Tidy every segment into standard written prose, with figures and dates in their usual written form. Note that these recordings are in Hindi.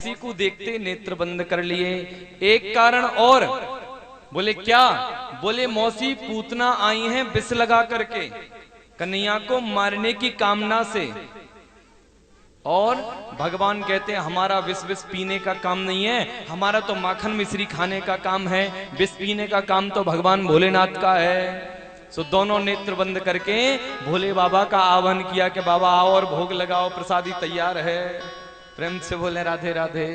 मौसी को देखते नेत्र बंद कर लिए। एक कारण और, बोले क्या? बोले मौसी पूतना आई हैं विष लगा करके कन्हैया को मारने की कामना से, और भगवान कहते हैं हमारा विष पीने का काम नहीं है, हमारा तो माखन मिश्री खाने का काम है, विष पीने का काम तो भगवान भोलेनाथ का है। सो दोनों नेत्र बंद करके भोले बाबा का आह्वान किया कि बाबा आओ और भोग लगाओ, प्रसादी तैयार है। प्रेम से बोले राधे राधे।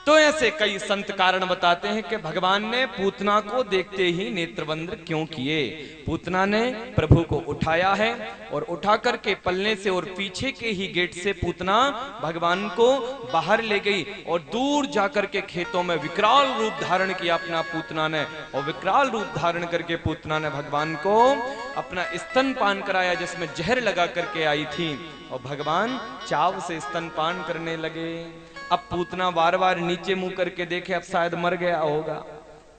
तो ऐसे कई संत कारण बताते हैं कि भगवान ने पूतना को देखते ही नेत्रबंद क्यों किए। पूतना ने प्रभु को उठाया है और उठा करके पलने से और पीछे के ही गेट से पूतना भगवान को बाहर ले गई और दूर जाकर के खेतों में विकराल रूप धारण किया अपना पूतना ने। और विकराल रूप धारण करके पूतना ने भगवान को अपना स्तनपान कराया जिसमें जहर लगा करके आई थी, और भगवान चाव से स्तनपान करने लगे। अब पूतना बार बार नीचे मुंह करके देखे, अब शायद मर गया होगा,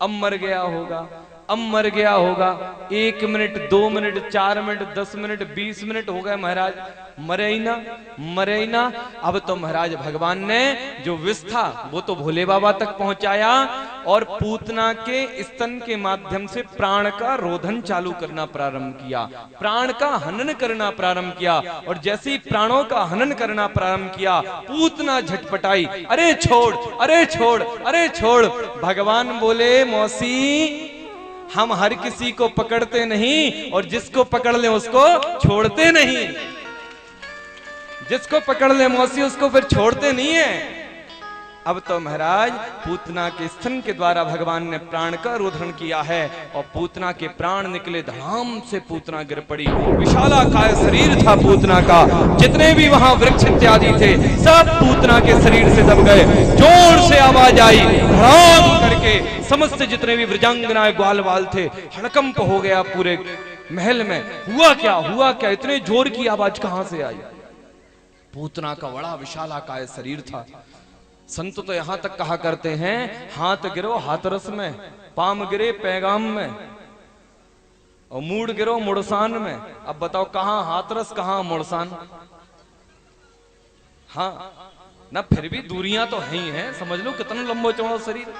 अब मर गया होगा, अब मर गया होगा। 1 minute, 2 minute, 4 minute, 10 minute, 20 minute हो गए, महाराज मरे ही ना, मरे ही ना। अब तो महाराज भगवान ने जो विष था वो तो भोले बाबा तक पहुंचाया और पूतना के स्तन के माध्यम से प्राण का रोधन चालू करना प्रारंभ किया, प्राण का हनन करना प्रारंभ किया। और जैसे ही प्राणों का हनन करना प्रारंभ किया, पूतना झटपटाई, अरे छोड़, अरे छोड़, अरे छोड़। भगवान बोले मौसी हम हर किसी को पकड़ते नहीं और जिसको पकड़ ले उसको छोड़ते नहीं। जिसको पकड़ ले मौसी उसको फिर छोड़ते नहीं है। अब तो महाराज पूतना के स्तन के द्वारा भगवान ने प्राण का रोधन किया है और पूतना के प्राण निकले, धड़ाम से पूतना गिर पड़ी। विशालाकाय शरीर था पूतना का, जितने भी वहां वृक्ष इत्यादि थे सब पूतना के शरीर से दब गए। जोर से आवाज आई, धड़ाम करके समस्त जितने भी वृजांगनाएं ग्वाल बाल थे, हड़कंप हो गया पूरे महल में। हुआ क्या, हुआ क्या, इतने जोर की आवाज कहां से आई? पूतना का बड़ा विशालाकाय शरीर था। संत तो यहां तक कहा करते हैं, हाथ गिरो हाथरस में, पाम गिरे पैगाम में, और मूड गिरो मुड़सान में। अब बताओ कहां हाथरस कहां मुड़सान? हाँ ना, फिर भी दूरियां तो है ही हैं, समझ लो कितना लंबा चौड़ा शरीर।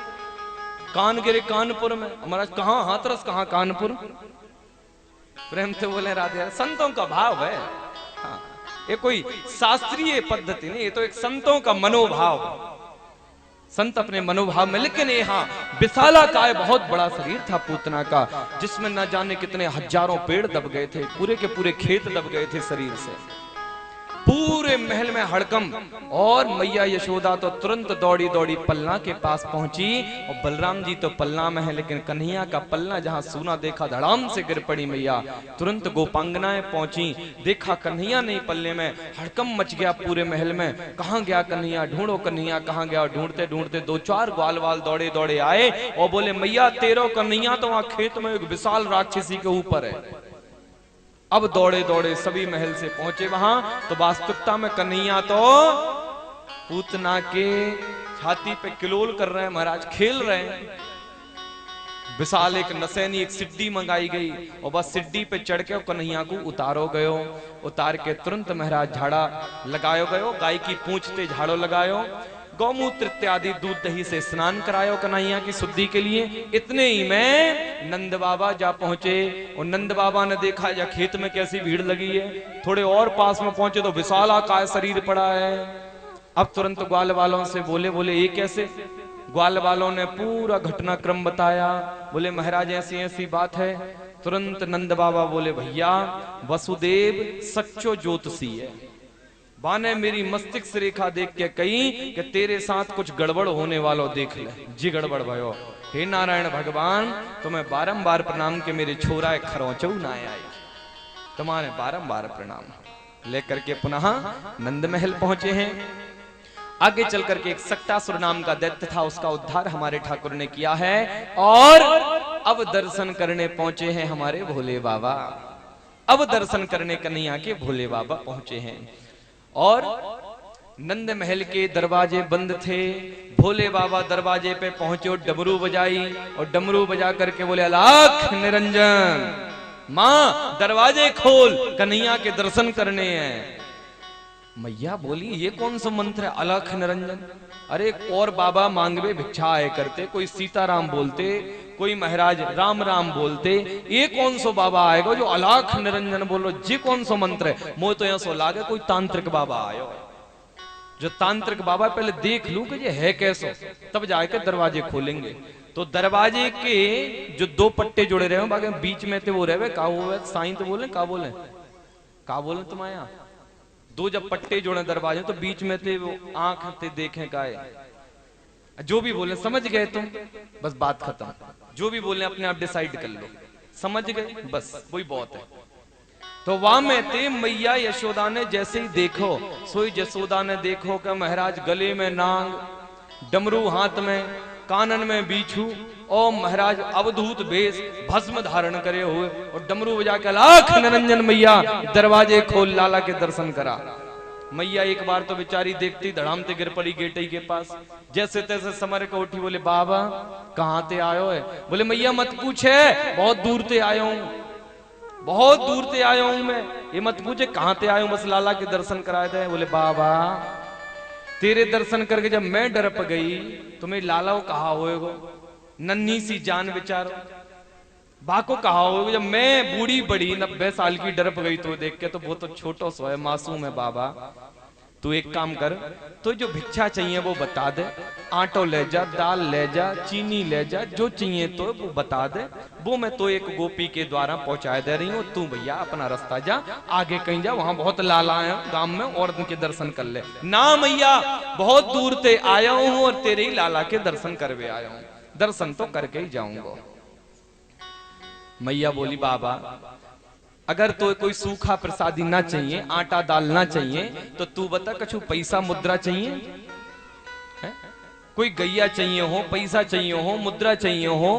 कान गिरे कानपुर में, हमारा कहां हाथरस कहां कानपुर। प्रेम से बोले राधे। संतों का भाव है, हाँ, ये कोई शास्त्रीय पद्धति नहीं, ये तो एक संतों का मनोभाव। संत अपने मनोभाव में, लेकिन यहाँ विशालाकाय बहुत बड़ा शरीर था पूतना का, जिसमें न जाने कितने हजारों पेड़ दब गए थे, पूरे के पूरे खेत दब गए थे शरीर से। पूरे महल में हड़कंप। और मैया यशोदा तो तुरंत दौड़ी दौड़ी पलना के पास पहुंची, और बलराम जी तो पलना में है, लेकिन कन्हैया का पलना जहां सूना देखा धड़ाम से गिर पड़ी मैया। तुरंत गोपांगनाएं पहुंची, देखा कन्हैया नहीं पल्ले में, हड़कंप मच गया पूरे महल में। कहां गया कन्हैया, ढूंढो कन्हैया कहां गया। ढूंढते ढूंढते 2-4 ग्वाल वाल दौड़े दौड़े आए और बोले मैया तेरो कन्हैया तो वहां खेत में एक विशाल राक्षसी के ऊपर है। अब दौड़े दौड़े सभी महल से पहुंचे वहां, तो वास्तविकता में कन्हैया तो पूतना के छाती पे किलोल कर रहे हैं महाराज, खेल रहे हैं। विशाल एक नसैनी, एक सिड्डी मंगाई गई और बस सिड्डी पे चढ़ के कन्हैया को उतारो गयो। उतार के तुरंत महाराज झाड़ा लगायो गयो, गाय की पूंछ पे झाड़ो लगायो, गौमूत्र इत्यादि दूध दही से स्नान करायो कन्हैया की शुद्धि के लिए। इतने ही में नंद बाबा जा पहुंचे, और नंद बाबा ने देखा या खेत में कैसी भीड़ लगी है। थोड़े और पास में पहुंचे तो विशालाकाय शरीर पड़ा है। अब तुरंत ग्वाल वालों से बोले ये कैसे? ग्वाल वालों ने पूरा घटनाक्रम बताया। बोले महाराज ऐसी ऐसी बात है। तुरंत नंद बाबा बोले भैया वसुदेव सच्चो ज्योतिषी है। बा ने मेरी मस्तिष्क रेखा देख के कही कि तेरे साथ कुछ गड़बड़ होने वालों देख ले। जी गड़बड़ भयो। हे नारायण भगवान तुम्हें बारंबार प्रणाम के मेरे छोरा खरोचऊ ना आए, तुम्हारे बारंबार प्रणाम। लेकर के पुनः नंद महल पहुंचे हैं। आगे चल करके एक सक्टासुर नाम का दैत्य था, उसका उद्धार हमारे ठाकुर ने किया है। और अब दर्शन करने पहुंचे हैं हमारे भोले बाबा। अब दर्शन करने कन्हैया के भोले बाबा पहुंचे हैं। और नंद महल के दरवाजे बंद थे। भोले बाबा दरवाजे पे पहुंचे और डमरू बजाई, और डमरू बजा करके बोले अलाख निरंजन मां दरवाजे खोल, कन्हैया के दर्शन करने हैं। मैया बोली ये कौन सा मंत्र है, अलख निरंजन। अरे और बाबा मांगवे भिक्षा आए करते, कोई सीताराम बोलते, कोई महाराज राम राम बोलते, ये कौन सो बाबा आएगा जो अलख निरंजन बोलो, जी कौन सो मंत्र है। मोह तो यहाँ सो लागे कोई तांत्रिक बाबा आयो, जो तांत्रिक बाबा पहले देख लूं कि ये है कैसो, तब जाके दरवाजे खोलेंगे। तो दरवाजे के जो दो पट्टे जुड़े रहे बाकी बीच में थे वो रहे का वो साईं तो बोले का बोले तुम्हारे यहाँ दो जब पट्टे जोड़े दरवाजे तो बीच में थे वो आंख थे देखें का जो भी बोले समझ गए तुम, बस बात खत्म। जो भी बोले अपने आप डिसाइड कर लो, समझ गए बस वही बहुत है। तो वहां में थे मैया यशोदा ने जैसे ही देखो सोई जसोदा ने देखो कि महाराज गले में नांग, डमरू हाथ में, कानन में बीछू और महाराज अवधूत वेश भस्म धारण करे हुए और डमरू बजा के लाख निरंजन मैया दरवाजे खोल, लाला के दर्शन करा। मैया एक बार तो बेचारी देखती धड़ामते गिर पड़ी गेटई के पास, जैसे तैसे समर को उठी, बोले बाबा कहाँ ते आयो है। बोले मैया मत पूछे बहुत दूर ते आयो हूं, बहुत दूर से आया हूं मैं, ये मत पूछे कहां से आया हूं, बस लाला के दर्शन कराए थे। बोले बाबा तेरे दर्शन करके जब मैं डरप गई तो मेरी लाला को कहा होएगो, नन्ही सी जान बेचारो बाको कहा होएगो, जब मैं बूढ़ी बड़ी 90 साल की डरप गई तो देख के तो वो तो छोटो सो है मासूम है। बाबा तू एक काम कर, तो जो भिक्षा चाहिए वो बता दे, आटो ले जा, दाल ले जा, चीनी ले जा, जो चाहिए तो वो बता दे, वो मैं तो एक गोपी के द्वारा पहुंचा दे रही हूँ। तू भैया अपना रास्ता जा, आगे कहीं जा, वहां बहुत लाला है गांव में और उनके दर्शन कर ले। ना मैया बहुत दूर से आया हूं और तेरे ही लाला के दर्शन करवे आया हूं, दर्शन तो करके ही जाऊंगा। मैया बोली बाबा अगर तो कोई सूखा प्रसादी ना चाहिए, आटा दाल ना चाहिए, तो तू बता कछु पैसा मुद्रा चाहिए है? कोई गैया चाहिए हो, पैसा चाहिए हो, मुद्रा चाहिए हो,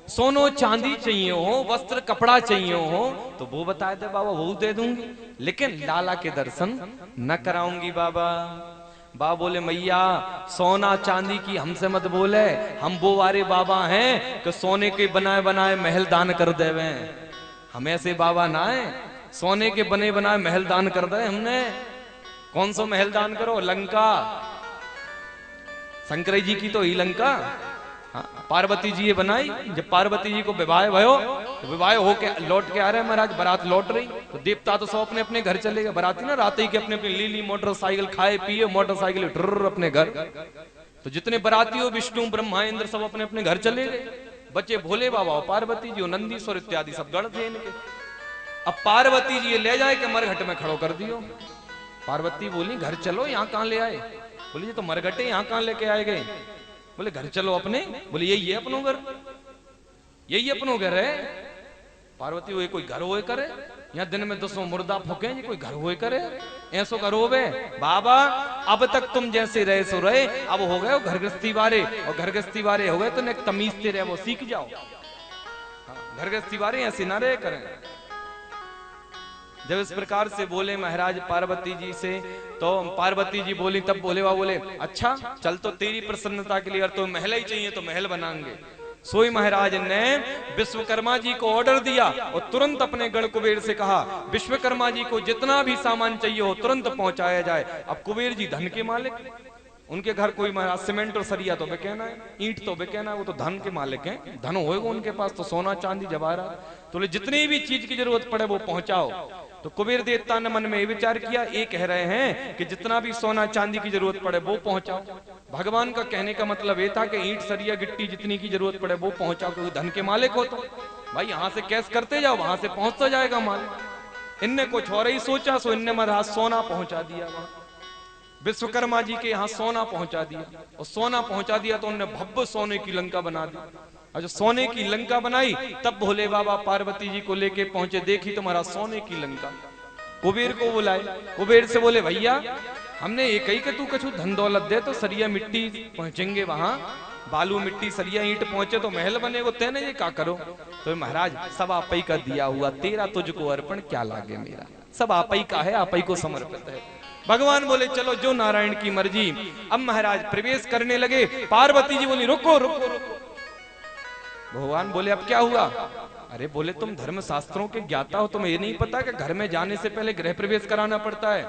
सोनो चांदी चाहिए हो, वस्त्र कपड़ा चाहिए हो, तो वो बता दे बाबा, वो दे दूंगी, लेकिन लाला के दर्शन न कराऊंगी बाबा। बाबा बोले मैया सोना चांदी की हमसे मत बोले, हम वो वारे बाबा हैं कि सोने के बनाए बनाए महल दान कर देवे, हम ऐसे बाबा ना है सोने के बने बनाए महल दान कर दे हमने। कौन सा महल दान करो, लंका, शंकर जी की तो ही लंका, पार्वती जी ये बनाई। जब पार्वती जी को विवाह भयो तो विवाह होके लौट के आ रहे महाराज, बारात लौट रही तो देवता तो सब अपने अपने घर चले गए, बाराती ना रात ही के अपने अपने लीली मोटरसाइकिल खाए पिए मोटरसाइकिल ड्र अपने घर, तो जितने बराती हो विष्णु ब्रह्मा इंद्र सब अपने अपने घर चले गए, बच्चे भोले बाबा पार्वती जी नंदीश्वर इत्यादि सब गण थे इनके। अब पार्वती जी ये ले जाए के मरघट में खड़ो कर दियो। पार्वती बोली घर चलो, यहाँ कहाँ ले आए? बोली जी तो मरघटे यहाँ कहाँ लेके आए गए? बोले घर चलो अपने। बोले यही है अपनो घर, यही अपनो घर है। पार्वती वो कोई घर होए करे, यहाँ दिन में 10 मुर्दा फूके, कोई घर होए करे, ऐसो घर होवे बाबा। अब तक तुम जैसे रहे सो रहे, अब हो गए घर गृहस्थी वाले, और घर गृहस्थी वाले हो गए तो एक तमीज से रहे वो सीख जाओ। घर गृहस्थी वाले ऐसे ना रहे करें। जब इस प्रकार से बोले महाराज पार्वती जी से, तो पार्वती जी बोली, तब बोले बाबा बोले अच्छा चल तो तेरी प्रसन्नता के लिए अगर तो महल ही चाहिए तो महल बनाएंगे। सोई महाराज ने विश्वकर्मा जी को ऑर्डर दिया और तुरंत अपने गण कुबेर से कहा विश्वकर्मा जी को जितना भी सामान चाहिए हो तुरंत पहुंचाया जाए। अब कुबेर जी धन के मालिक, उनके घर कोई महाराज सीमेंट और सरिया तो बेकहना है, ईंट तो बेकहना है, वो तो धन के मालिक हैं, धन होएगा उनके पास तो सोना चांदी जवाहरात, तो जितनी भी चीज की जरूरत पड़े वो पहुंचाओ। तो कुबेर देवता ने मन में ये विचार किया, ये कह रहे हैं कि जितना भी सोना चांदी की जरूरत पड़े वो पहुंचाओ। भगवान का कहने का मतलब ये था कि ईंट सरिया गिट्टी जितनी की जरूरत पड़े वो पहुंचाओ, क्योंकि धन के मालिक हो तो भाई यहाँ से कैश करते जाओ, वहां से पहुंचता जाएगा माल। इनने कुछ और ही सोचा, सो इनने महाराज सोना पहुंचा दिया वहां विश्वकर्मा जी के यहाँ सोना पहुंचा दिया, और सोना पहुंचा दिया तो उन्होंने भव्य सोने की लंका बना दी। और जो सोने की लंका बनाई तब भोले बाबा पार्वती जी को लेके पहुंचे, देखी तुम्हारा सोने की लंका। कुबेर को बुलाए, कुबेर से बोले भैया हमने ये कही कि तू कछु धन दौलत दे तो सरिया मिट्टी पहुंचेंगे, वहां बालू मिट्टी सरिया ईंट पहुंचे तो महल बनेगा, तेने ये क्या करो? तो महाराज सब आप ही का दिया हुआ, तेरा तुझको अर्पण क्या लागे मेरा, सब आप ही का है, आप ही को समर्पित है। भगवान बोले चलो जो नारायण की मर्जी। अब महाराज प्रवेश करने लगे, पार्वती जी बोली रुको रुको रुको। भगवान बोले अब क्या हुआ? अरे बोले तुम धर्म शास्त्रों के ज्ञाता हो, तुम्हें ये नहीं पता कि घर में जाने से पहले गृह प्रवेश कराना पड़ता है?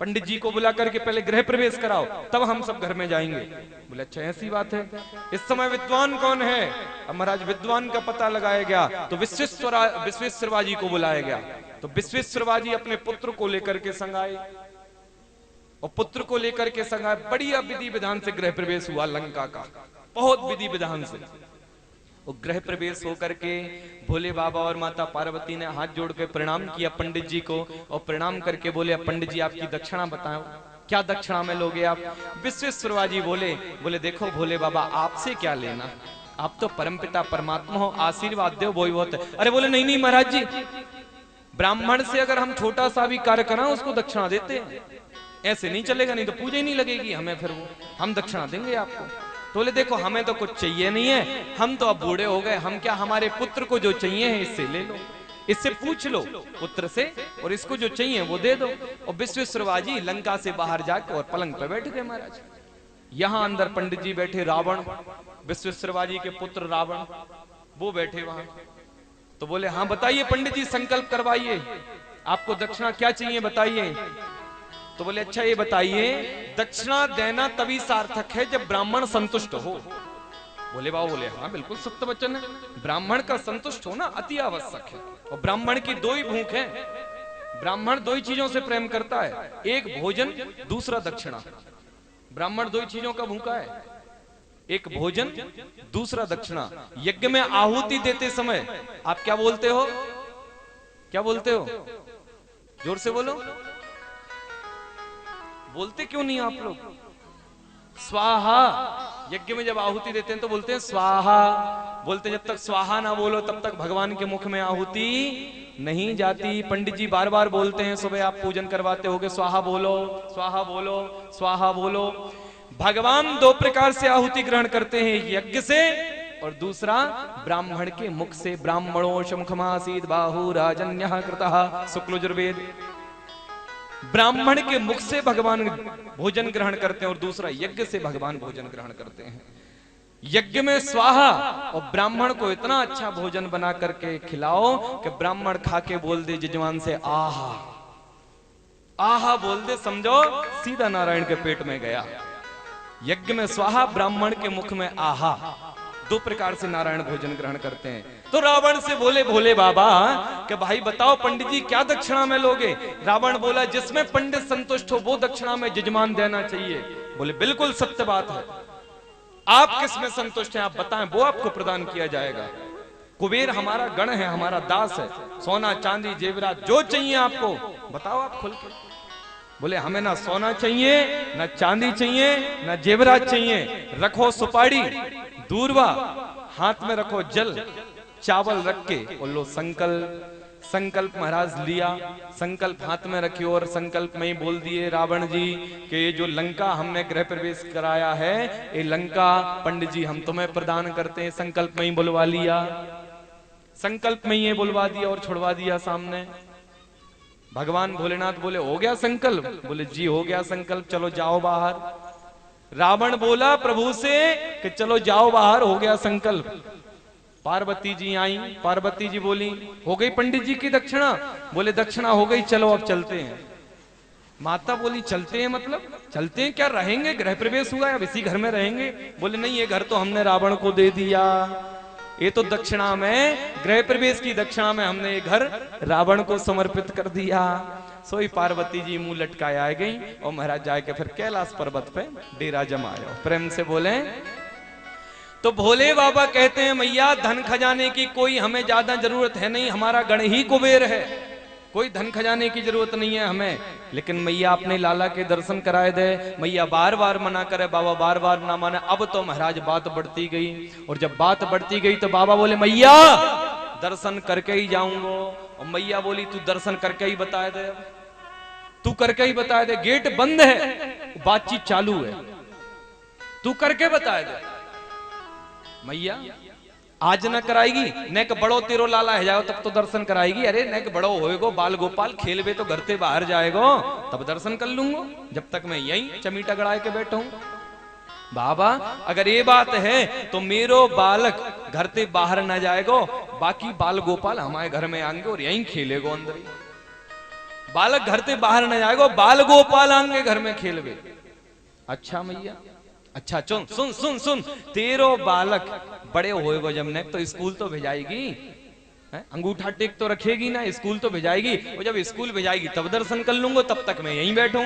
पंडित जी को बुला करके पहले गृह प्रवेश कराओ, तब हम सब घर में जाएंगे। बोले अच्छा ऐसी बात है। इस समय विद्वान कौन है? अब महाराज विद्वान का पता लगाया गया तो विश्वेश्वरवा जी को बुलाया गया। तो विश्वेश्वरवा जी अपने पुत्र को लेकर के संग आए, और पुत्र को लेकर के संग आए। बढ़िया विधि विधान से गृह प्रवेश हुआ लंका का, बहुत विधि विधान से। वो गृह प्रवेश होकर के भोले बाबा और माता पार्वती ने हाथ जोड़ के प्रणाम किया पंडित जी को, और प्रणाम करके बोले पंडित जी आपकी दक्षिणा बताओ, क्या दक्षिणा में लोगे आप? विश्वेश्वरवा जी बोले देखो भोले बाबा आपसे क्या लेना, आप तो परमपिता परमात्मा हो, आशीर्वाद दो वही बहुत है। अरे बोले नहीं नहीं महाराज जी, ब्राह्मण से अगर हम छोटा सा भी कार्य करा उसको दक्षिणा देते हैं, ऐसे नहीं चलेगा, नहीं तो पूजा ही नहीं लगेगी हमें, फिर वो हम दक्षिणा देंगे आपको। तो बोले देखो हमें तो कुछ चाहिए नहीं है, हम तो अब बूढ़े हो गए, हम क्या हमारे पुत्र को जो चाहिए है इससे ले लो, इससे पूछ लो पुत्र से, और इसको जो चाहिए वो दे दो। और विश्वेश्वरवा जी लंका से बाहर जाकर और पलंग पे बैठ गए महाराज। यहां अंदर पंडित जी बैठे, रावण विश्वेश्वरवा जी के पुत्र रावण वो बैठे वहां। तो बोले हाँ बताइए पंडित जी, संकल्प करवाइए, आपको दक्षिणा क्या चाहिए बताइए। तो बोले अच्छा ये बताइए, दक्षिणा देना तभी सार्थक है जब ब्राह्मण संतुष्ट हो। बोले बाबा बोले हाँ बिल्कुल सत्य वचन है, ब्राह्मण का संतुष्ट होना अति आवश्यक है। और ब्राह्मण की दो ही भूख है, ब्राह्मण दो ही चीजों से प्रेम करता है, एक भोजन दूसरा दक्षिणा। ब्राह्मण दो ही चीजों का भूखा है, एक भोजन दूसरा दक्षिणा। यज्ञ में आहुति देते समय आप क्या बोलते हो? क्या बोलते हो? जोर से बोलो, बोलते क्यों नहीं आप लोग? स्वाहा। यज्ञ में जब आहुति देते हैं तो बोलते हैं स्वाहा, बोलते जब तक स्वाहा ना बोलो तब तक भगवान के मुख में आहुति नहीं जाती। पंडित जी बार बार बोलते हैं, सुबह आप पूजन करवाते होगे, स्वाहा बोलो स्वाहा बोलो स्वाहा बोलो। भगवान दो प्रकार से आहुति ग्रहण करते हैं, यज्ञ से और दूसरा ब्राह्मण के मुख से। ब्राह्मणों मुखमासीद बाहु राजन्यः कृतः शुक्लयजुर्वेद। ब्राह्मण के मुख से भगवान भोजन ग्रहण करते हैं और दूसरा यज्ञ से भगवान भोजन ग्रहण करते हैं। यज्ञ में स्वाहा, और ब्राह्मण को इतना अच्छा भोजन बना करके खिलाओ कि ब्राह्मण खा के बोल दे जजमान से आहा, आहा बोल दे, समझो सीधा नारायण के पेट में गया। यज्ञ में स्वाहा, ब्राह्मण के मुख में आहा, दो प्रकार से नारायण भोजन ग्रहण करते हैं। तो रावण से बोले भोले बाबा कि भाई बताओ पंडित जी क्या दक्षिणा में लोगे? रावण बोला जिसमें पंडित संतुष्ट हो वो दक्षिणा में जजमान देना चाहिए। बोले बिल्कुल सत्य बात है, आप किस में संतुष्ट हैं आप बताएं, वो आपको प्रदान किया जाएगा। कुबेर हमारा गण है, हमारा दास है, सोना चांदी जेवरात जो चाहिए आपको बताओ आप खुल के। बोले हमें ना सोना चाहिए, ना चांदी चाहिए, ना जेवरात चाहिए, रखो सुपारी दूरवा, हाथ में रखो जल, चावल रख के और लो संकल्प। संकल्प महाराज लिया, संकल्प हाथ में रखी और संकल्प में ही बोल दिए रावण जी कि ये जो लंका हमने गृह प्रवेश कराया है, ये लंका पंडित जी हम तुम्हें प्रदान करते हैं। संकल्प में ही बुलवा लिया, संकल्प में ही बुलवा दिया और छुड़वा दिया सामने। भगवान भोलेनाथ बोले हो गया संकल्प? बोले जी हो गया संकल्प, चलो जाओ बाहर। रावण बोला प्रभु से कि चलो जाओ बाहर, हो गया संकल्प। पार्वती जी आई, पार्वती जी बोली हो गई पंडित जी की दक्षिणा? बोले दक्षिणा हो गई, चलो अब चलते हैं। माता बोली चलते हैं मतलब? चलते हैं क्या, रहेंगे? गृह प्रवेश हुआ है अब इसी घर में रहेंगे। बोले नहीं, ये घर तो हमने रावण को दे दिया, ये तो दक्षिणा में, गृह प्रवेश की दक्षिणा में हमने ये घर रावण को समर्पित कर दिया। सोई पार्वती जी मुंह लटकाए आ गई और महाराज जाके फिर कैलाश पर्वत पे डेरा जमाया। प्रेम से बोले तो भोले बाबा कहते हैं मैया धन खजाने की कोई हमें ज्यादा जरूरत है नहीं, हमारा गण ही कुबेर है, कोई धन खजाने की जरूरत नहीं है हमें। लेकिन मैया अपने लाला के दर्शन कराए दे। मैया बार बार मना करे, बाबा बार बार ना माने। अब तो महाराज बात बढ़ती गई, और जब बात बढ़ती गई तो बाबा बोले मैया दर्शन करके ही जाऊंगा। और मैया बोली तू दर्शन करके ही बता दे, तू करके ही बता दे, गेट बंद है बातचीत चालू है, तू करके बता दे। मैया आज न कराएगी, नेक बड़ो तेरो लाला है जाओ तब तो दर्शन कराएगी। अरे नेक बड़ो होएगो बाल गोपाल, खेलवे तो घर से बाहर जाएगो तब दर्शन कर लूंगा, जब तक मैं यही चमीटा गड़ाए के बैठा हूं। बाबा अगर ये बात है तो मेरो बालक घर से बाहर ना जाएगो, बाकी बाल गोपाल हमारे घर में आएंगे और यहीं खेलेगो अंदर ही। बालक घर से बाहर न जाएगो, बाल गोपालांग के घर में खेलवे। अच्छा मैया, अच्छा सुन सुन सुन सुन, तेरो बालक बड़े होएगो जब ने तो स्कूल तो भेजाएगी, अंगूठा टेक तो रखेगी ना, स्कूल तो भेजाएगी। और जब स्कूल भेजाएगी तब दर्शन कर लूंगा, तब तक मैं यहीं बैठूं।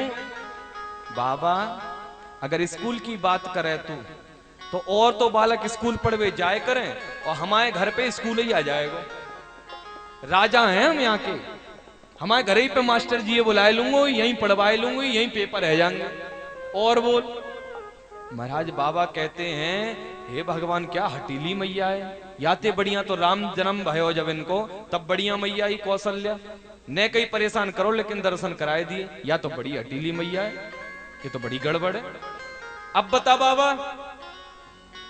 बाबा अगर स्कूल की बात करे तू तो और तो बालक स्कूल पढ़वे जाए करें, और हमारे घर पे स्कूल ही आ जाएगा। राजा हैं हम यहाँ के, हमारे घर ही पे मास्टर जी बुलाए लूंगा, यहीं पढ़वाए लूंगा, यहीं पेपर रह जाएंगे। और बोल महाराज बाबा कहते हैं, हे भगवान क्या हटीली मैया है, याते बढ़िया तो राम जन्म भयो जब इनको, तब बढ़िया मैया ही कौशल्या ने कहीं परेशान करो लेकिन दर्शन कराए दिए, या तो बड़ी हटीली मैया है, ये तो बड़ी गड़बड़ है। अब बता बाबा।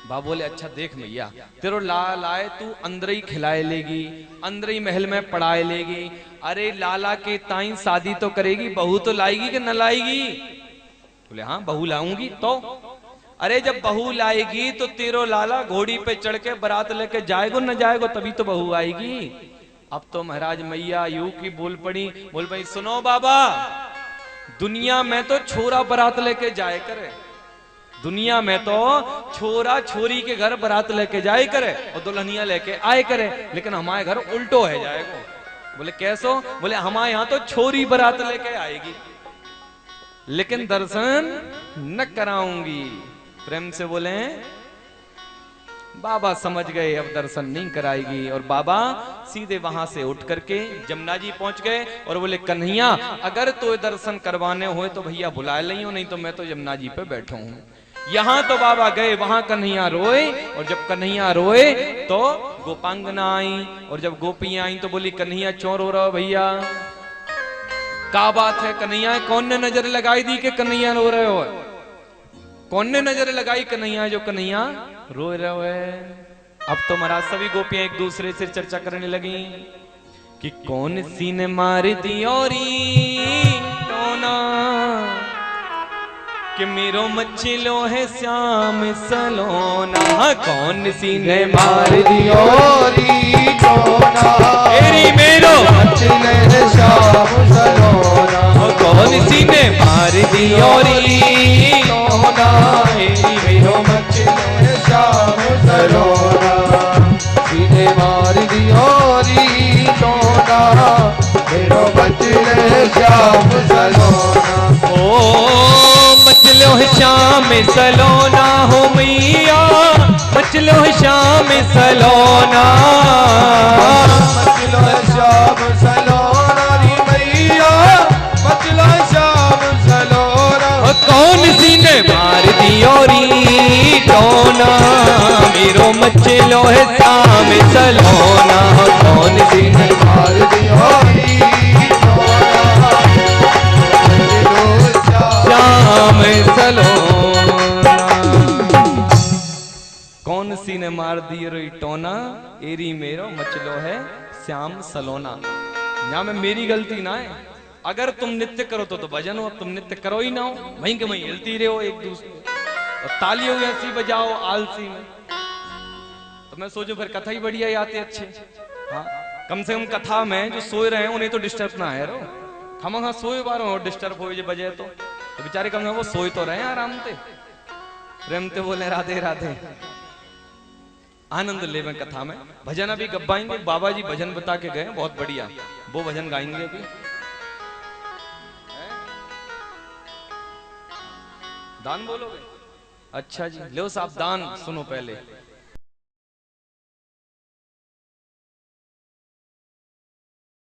बाबा बोले अच्छा देख मैया, तेरो लाल आए तू अंदर ही खिलाए लेगी, अंदर ही महल में पढ़ाए लेगी। अरे लाला के ताई शादी तो करेगी, बहू तो लाएगी कि न लाएगी? बोले हाँ बहू लाऊंगी। तो अरे जब बहू लाएगी तो तेरो लाला घोड़ी पे चढ़ के बारात लेके जाएगो न जाएगो, तभी तो बहू आएगी। अब तो महाराज मैया यू की बोल पड़ी, बोल भाई सुनो बाबा, दुनिया में तो छोरा बारात लेके जाए करे, दुनिया में तो छोरा छोरी के घर बारात लेके जाए करे और दुल्हनिया लेके आए करे, लेकिन हमारे घर उल्टो है जाएगो। बोले कैसो? बोले हमारे यहाँ तो छोरी बारात लेके आएगी लेकिन दर्शन न कराऊंगी। प्रेम से बोले बाबा समझ गए अब दर्शन नहीं कराएगी। और बाबा सीधे वहां से उठ करके जमुना जी पहुंच गए और बोले कन्हैया अगर तो दर्शन करवाने हो तो भैया बुला लियो, नहीं तो मैं तो जमुना जी पे बैठा हूं। यहां तो बाबा गए, वहां कन्हैया रोए, और जब कन्हैया रोए तो गोपांगना आई, और जब गोपियां आई तो बोली कन्हैया क्यों रो रहा हो भैया, क्या बात है कन्हैया? कौन ने नजर लगाई दी कि कन्हैया रो रहे हो? कौन ने नजर लगाई कन्हैया जो कन्हैया रो रहे हो? अब तो महाराज सभी गोपियां एक दूसरे से चर्चा करने लगी कि कौन सी ने मार दी औरी टोना, कि मेरो मच्छलो है श्याम सलोना। कौन सी ने मार दी औरी टोना, तेरी मेरो मच्छलो है श्याम सलोना। कौन सी ने मार दी औरी टोना, तेरी मेरो मच्छलो है श्याम सलोना। सीने मार दी औरी टोना, मेरो मच्छलो है श्याम सलोना। ओ मचलो है श्याम सलोना हो मैया, मचलो है श्याम सलोना, मचलो है श्याम सलोना री मैया, मचलो है श्याम सलोना। कौन सी ने मार दी औरी टोना, मेरो मचलो है श्याम सलोना। कौन सी ने मार दी औरी टोना, श्याम सलोना। कौन सी ने मार दी रोई टोना, एरी मेरो मचलो है श्याम सलोना। यहाँ में मेरी गलती ना है, अगर तुम नृत्य करो तो भजन हो, अब तुम नृत्य करो ही ना हो, वहीं के वहीं हिलती रहो एक दूसरे, और तालियों ऐसी बजाओ आलसी में, तो मैं सोचू फिर कथा ही बढ़िया आते अच्छे। हाँ कम से कम कथा में जो सोए रहे उन्हें तो डिस्टर्ब ना है रो, हम हाँ सोए बार डिस्टर्ब हो बजे तो बेचारे कम से कम वो सोए तो रहे आराम से। प्रेम ते बोले राधे राधे, आनंद ले में कथा में। भजन अभी गब्बाएंगे, बाबा जी भजन बता के गए बहुत बढ़िया, वो भजन गाएंगे अभी। दान बोलोगे? अच्छा जी लो साहब दान सुनो पहले।